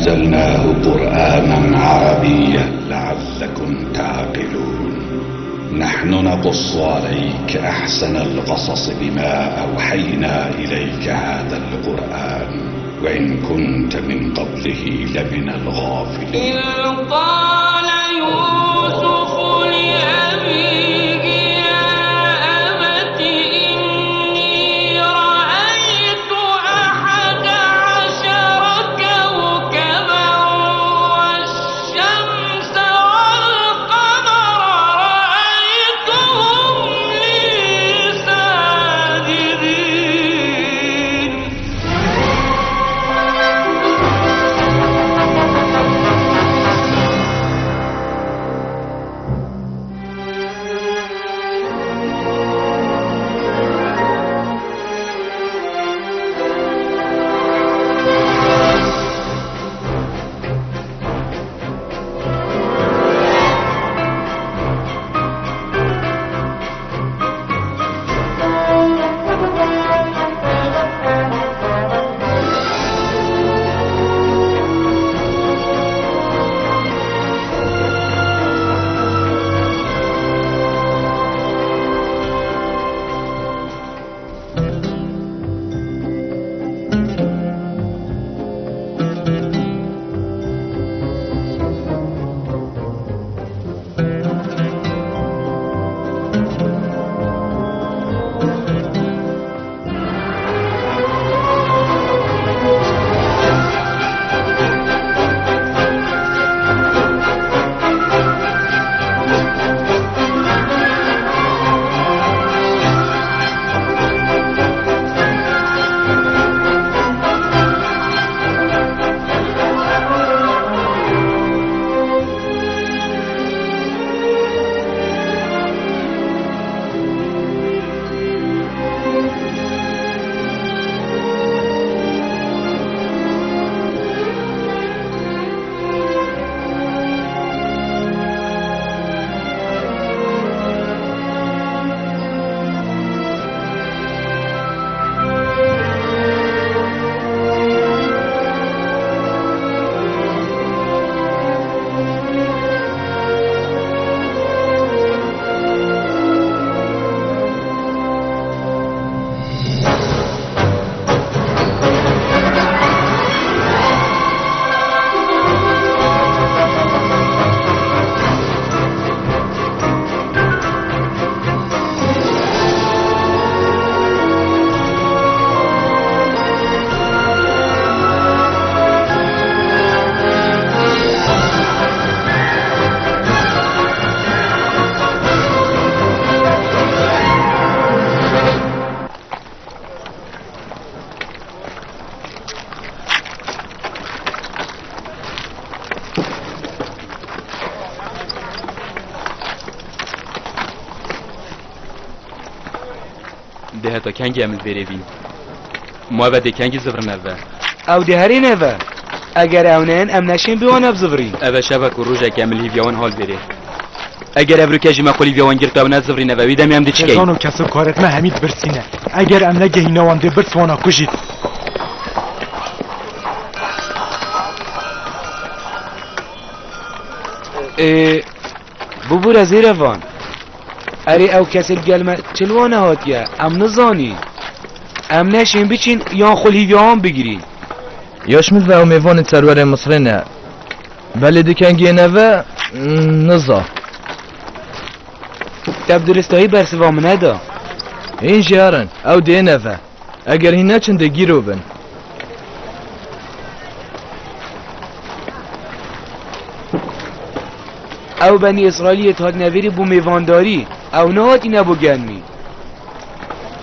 ونزلناه قرآنا عربيا لعلكم تعقلون. نحن نقص عليك أحسن القصص بما أوحينا إليك هذا القرآن وإن كنت من قبله لمن الغافلين. إذ قال يوسف لأبيه يا أبت إني رأيت 11 كوكبا والشمس والقمر رأيتهم لي ساجدين. ده تا کنگی عمل برویم ما و ده کنگی زفر نوه او ده هری نوه اگر اونن ام نشین بیوان بزفرین او شبک و روژه که عمل هیویان حال بره اگر ابرو کجی مقولی بیوان گرد او نزفری نوه ویدمی هم ده چی کسانو کسو کارت ما همید برسینه اگر ام نگه اینوان ده برس وانا کشید ببور از ایروان اری او کسی گلمه چلوانه هاتیه ام نزانی ام نشین بچین یا خلیوی هم بگیرین یاشمید و امیوان ترور مصر نه ولی دکنگی نوه نزا تب درستایی برسوام ندا این جارن او ده نوه اگر هینه چنده گیرو بن او بنی اسرائیلی اتحاد نویری بو میوانداری او نهاتی نبو گنمی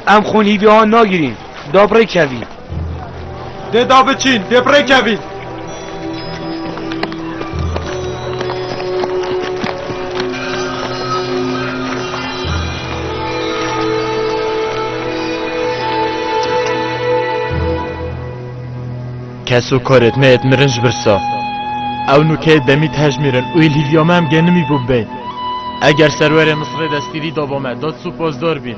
ام خلیوی ها ناگیرین دابره کوین ده دابه چین دبره کوین کسو کارت مهت مرنج برسا او نوکه دمی تجمیرن اوی لیویامه هم گنمی بوم بین اگر سرور مصر دستیری دابامه داد سپاسدار بین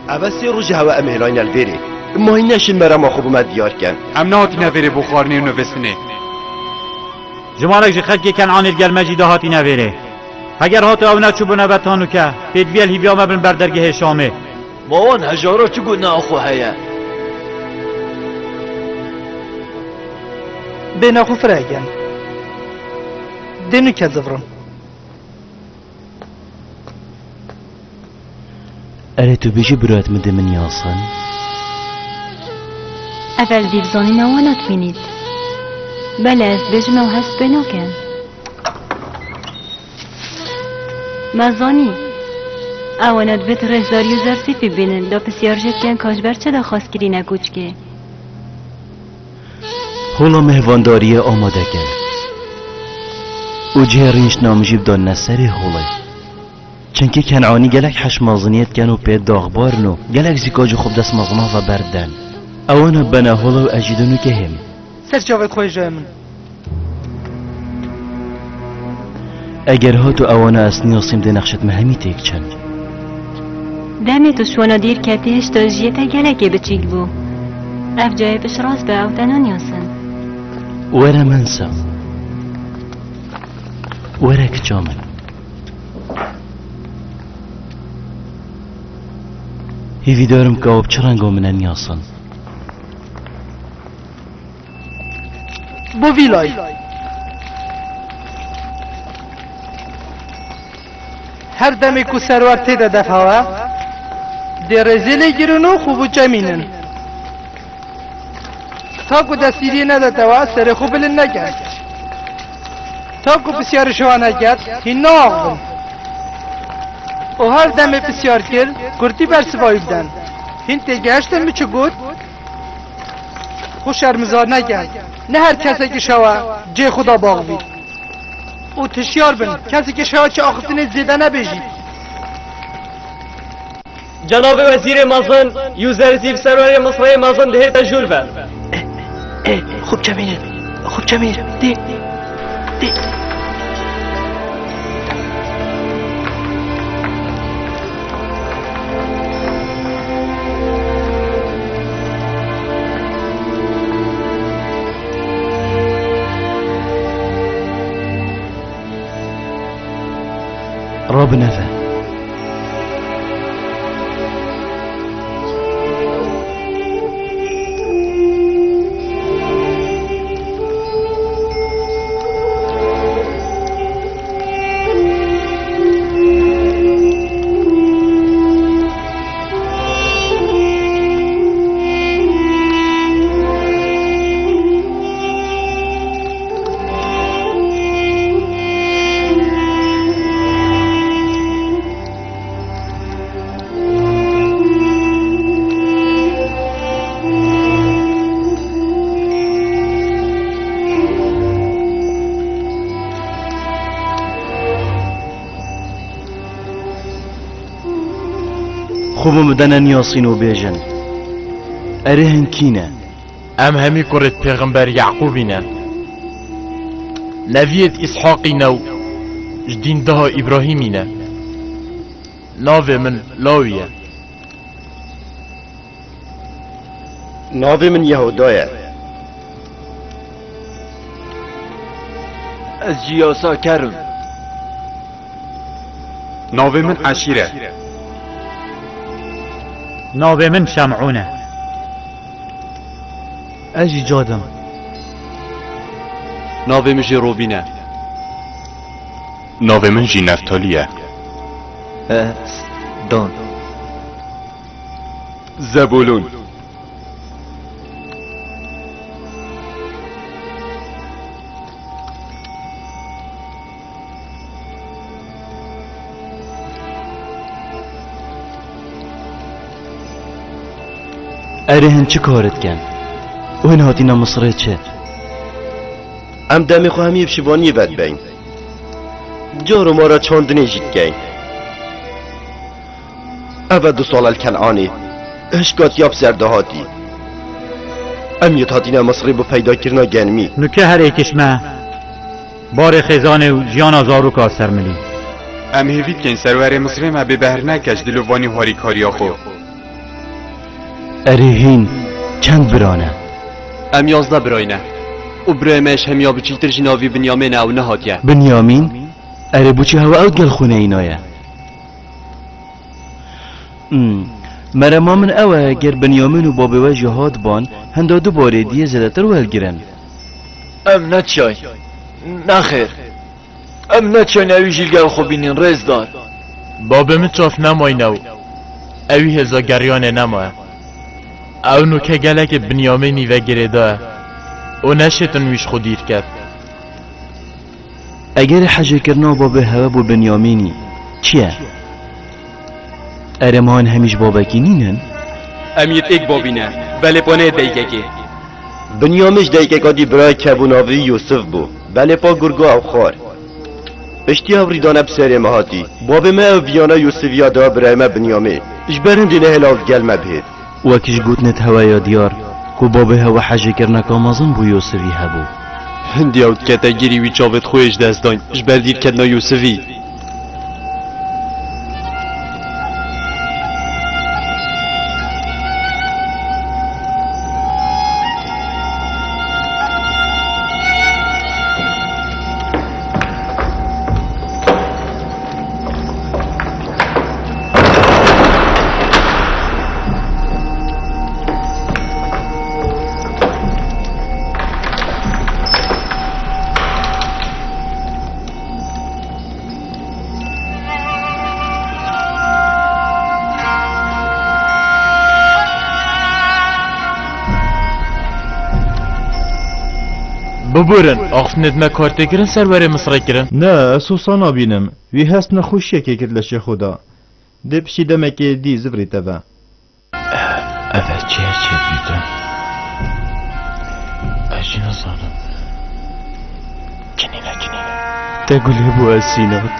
اوستی رو جهوه امهلاین البیری ماهی نشین مرا خوب اومد دیار کن ام نهاتی نویره بخارنی و نوستنه جمالك جي خلقي كان عن الجلمجي دهاتي نويره اگر هاتو او نچو بنا بتانو که تدویل هیویا مبن بردرگه شامه ماوان هجارا چگو ناخو هيا بين أخو فراجان دينو كذبرم أريتو بيجي بروات مدى من ياصن أفل ديفزاني نوانا تفينيد بلا از بجمع و هست بنا کن مزانی اوانات بيت رهزاري و زرسي في بينن دا بسيار جد كان كاجبر چه دا خواست کری نگوچ که هولا مهوانداری آماده کن و جهرینش نامجیب دان نسری هولی چنکه کنعانی گلک حشمازنیت کن و پید داغبارن و گلک زیکاج خوب دست مزنا و بردن اوانا بنا هولا و اجیدونو که هم سر جاوید خوی جای من اگر هاتو اوانا اسنیاسیم ده نقشت مهمی تیک چند دمی تو شوانا دیر کتیش تا جیتا گلکی بچیک بو اف جای پش راست به اوتنان یاسن ورا منسا ورا کجامن هیوی دارم که آب چرنگو منن یاسن بو ویلای هر دمی کو سرور تیده دفعه ده رزیلی گیرونو خوبو جمینن تا کو دستیری ندتوا سر خوب لن نگرد تا کو بسیار شوا نگرد هی ناغبن و هر دمی بسیار کر کرتی برسوایی بدن هین تگهشتن می چه گود خوش شرمزار نگرد نه هر کسی که شوا جه خدا باغ بید او تشیار بن کسی که شوا چه آخفتین زیده نبیجید جناب وزیر مازن یوزر زیب سرور مصرع مازن ده تجول بر خوب جميل خوب جميل دي راب نفا خوب مدنن یاسین و بیجن اره هنکینه ام همی کرد پیغمبر یعقوبینه نویت اسحاقینه و جدین ده ابراهیمینه ناو من لاویه ناو من یهودایه از جیاسا کرم ناو من عشیره ناو من شمعونه اجی جادم ناو من جی روبینه ناو من جی نفتالیه دان زبولون اره هن چه کارت کن و هن هاتینا مصره چه ام دمی خو همی بشیبانی بد بین جارو ما را چاندنی جید گین او 2 سال الکنعانی اشکات یاب زرده هاتی ام یت هاتینا مصری بو پیدا کرنا گنمی نکه هر ایکشمه بار خزانه و جیان آزارو کاسر ملی ام هیوید کن سرور مصری ما به بهر نکش دلوانی هاری کاریا خو اره هین چند برانه؟ ام 11 براینه و برایمش هم یا بچیتر جناوی بنیامین او نهاتیه. بنیامین؟ اره بوچی هوا اوت گل خونه اینایه. مرا من اوه گر بنیامین و بابی و جهاد بان هنده دو باره دیه زدتر و هلگرن. ام نچای نخیر ام نچای نوی جیلگر خوبینین رز دار. بابی من چاف نمای نو اوی هزاگریان نمای او نوکه گلک بنیامینی و گریده او نشتن ویش خودیر کرد. اگر حجه کرنا بابی هوا بو بنیامینی چیه؟ ارمان همیش بابکی نینن؟ امیت ایک بابینه ولی پانه دیگه که بنیامش دیگه کادی برای کبوناوی یوسف بو بله پا گرگو او خار پشتی او ریدانه بسری مهاتی باب ما او بیانا یوسفیا دا برای ما بنیامی اجبرن دینه هلاف گل مبهید وکیش گوتنت هوا دیار کو بابی هوا حجه کرنا کامازن بو یوسفی هبو هندی اوت کتا گیری وی چاوت خویش دست داین اجبر دیر کدنا یوسفی. ببورن آخفنت ما کارته کرن سرور مصر کرن نه اسوسانا بینم وی هست نخوشیه که کرد لشه خدا ده پشی دمکی دی زبری تبا اوه چه بیده اجینا زانم کنینه تقولی بو اسینات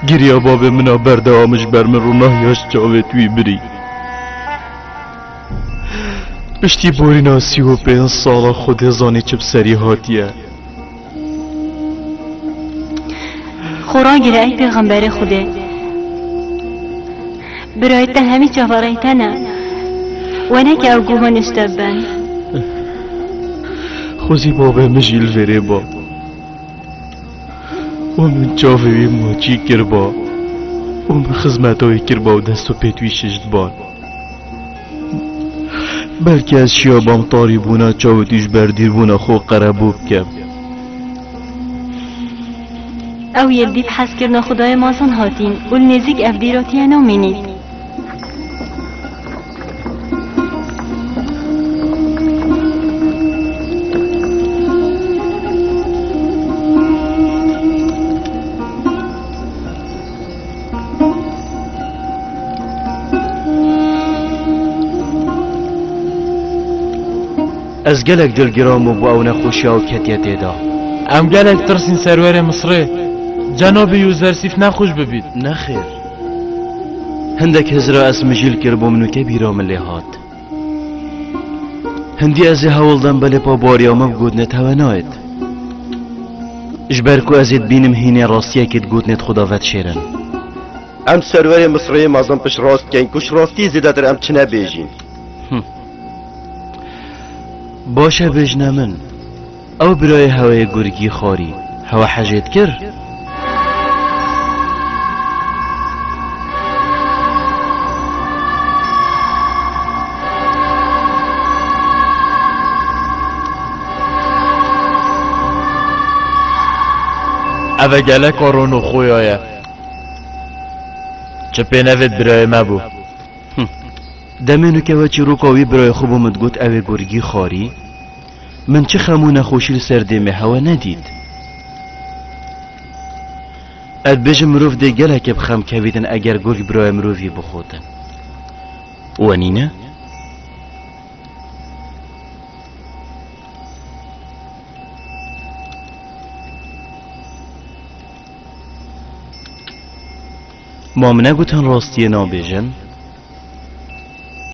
گریا باب منا برده آمش بر من رو نهیاش جاوه توی بری پشتی بوری ناسی و 5 سالا خود هزانی چه بسری هاتیه خورا گره ای پیغمبر خوده برایت همی جوارایتنه و نکه او گوهان اشتبن خوزی بابه مجیل وره با و من جاوه ماچی کر با و من خزمتای کر با و دستو پیتوی ششت بان بلکه از شیابام طاری بونا چاوتیش بردیر بونا خو قربوب کم او یلدی بحث کرنا خدای مازن هاتین اول نزیک افدیراتی نامینید از گلک دلگرام و با او نخوشی و کتیت ایدا ام گلک ترسین سرور مصره جناب یوزرسیف نخوش ببید نخیر هندک هزرا اسم جیل کر بومنو که بیرام لیهات هندی از هولدن بله پا باریامم گود نت هوا ناید اجبر کو ازید بینم هینه راستیه کت گود نت خداوت شیرن ام سرور مصره مازم پش راست کن کش راستی زیده در ام چنه بیجین باشه بجنه من او برای هوای گرگی خاری هوا حجت کر اوه گلک آرونو خوی آیا چه پینوید برای ما بو دمینو که وچی روکاوی برای خوبمت گوت اوه گرگی خاری من چه خمونه خوشیل سردیمه هوا ندید اد بجم مروف ده گلک بخم کویدن اگر گرگ برای مروفی بخوتن وانینه؟ ما منگوتن راستی نابیجن